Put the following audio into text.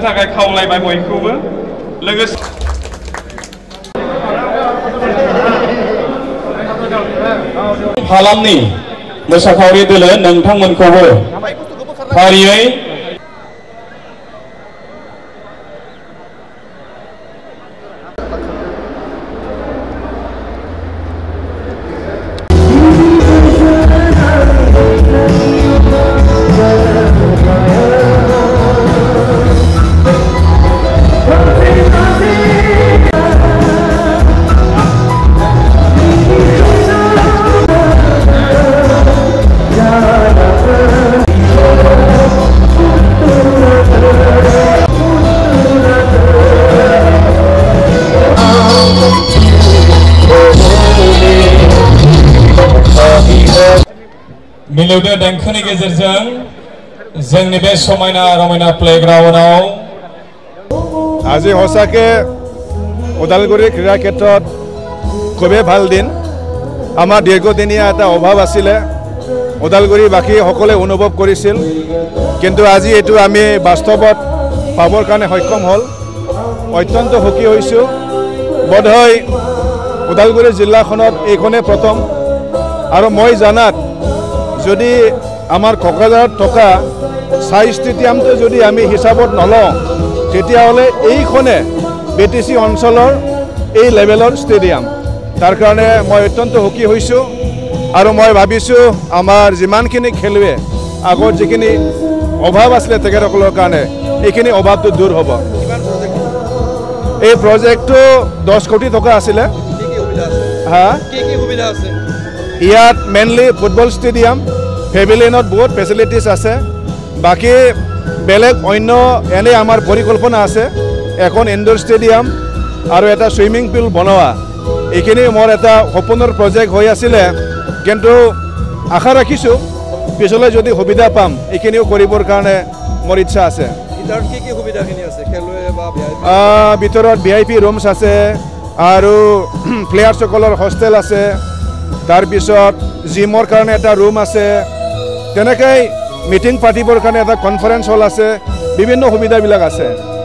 थाखाय खावलायबाय बयखौबो लोगोसे हालामनि मोसाखावरि दोलो नोंथांमोनखौबो फारियै मिलौदो देंखोनि गेजेरजों जोंनि बे समायना रमायना प्लेग्राउन्डआव আজি হসাকে ওদালগুৰি ক্ৰীড়া ক্ষেত্ৰত খুবেই ভাল দিন আমাৰ দীৰ্ঘদিনীয়া এটা অভাৱ আছিলে ওদালগুৰিবাসী সকলে অনুভৱ কৰিছিল কিন্তু আজি এটো আমি বাস্তৱত পাবৰ কাৰণে সক্ষম হল অত্যন্ত সুখী হৈছো বোধহয় ওদালগুৰি জিলাখনত এইখনে প্ৰথম আৰু মই জানাত যদি আমাৰ কোকৰাঝাৰত থকা সাই ষ্টেডিয়ামটো যদি আমি হিচাপত নলওঁ তেতিয়াহ'লে এইখনে বিটিসি অঞ্চলৰ এই লেভেলৰ ষ্টেডিয়াম তাৰ কাৰণে মই অত্যন্ত সুখী হৈছো আৰু মই ভাবিছো আমাৰ যিমানখিনি খেলুৱে আগৰ যিখিনি অভাৱ আছিল তেখেতসকলৰ কাৰণে এইখিনি অভাৱটো দূৰ হ'ব এই প্ৰজেক্টটো 10 কোটি টকা আছিল কি সুবিধা আছে ইয়াত মেইনলি ফুটবল ষ্টেডিয়াম পেভিলিয়নত বহুত ফেসিলিটিজ আছে বাকি বেলেগ অন্য এনে আমাৰ পৰিকল্পনা আছে এখন ইনডোৰ ষ্টেডিয়াম আৰু এটা সুইমিং পুল বনোৱা এইখিনি মোৰ এটা সপোনৰ প্ৰজেক্ট হৈ আছিল কিন্তু আশা ৰাখিছো পিছলৈ যদি সুবিধা পাম এইখিনিও কৰিবৰ কাৰণে মোৰ ইচ্ছা আছে ইতাৰ কি সুবিধাখিনি আছে খেলুৱে বা ভিতৰত ভিআইপি ৰুমছ আছে আৰু প্লেয়াৰসকলৰ হোষ্টেল আছে তাৰ পিছত জিমৰ কাৰণে এটা ৰুম আছে তেনেকৈ মিটিং পাতিবৰ কাৰণে এটা কনফাৰেন্স হল আছে বিভিন্ন সুবিধাবিলাক আছে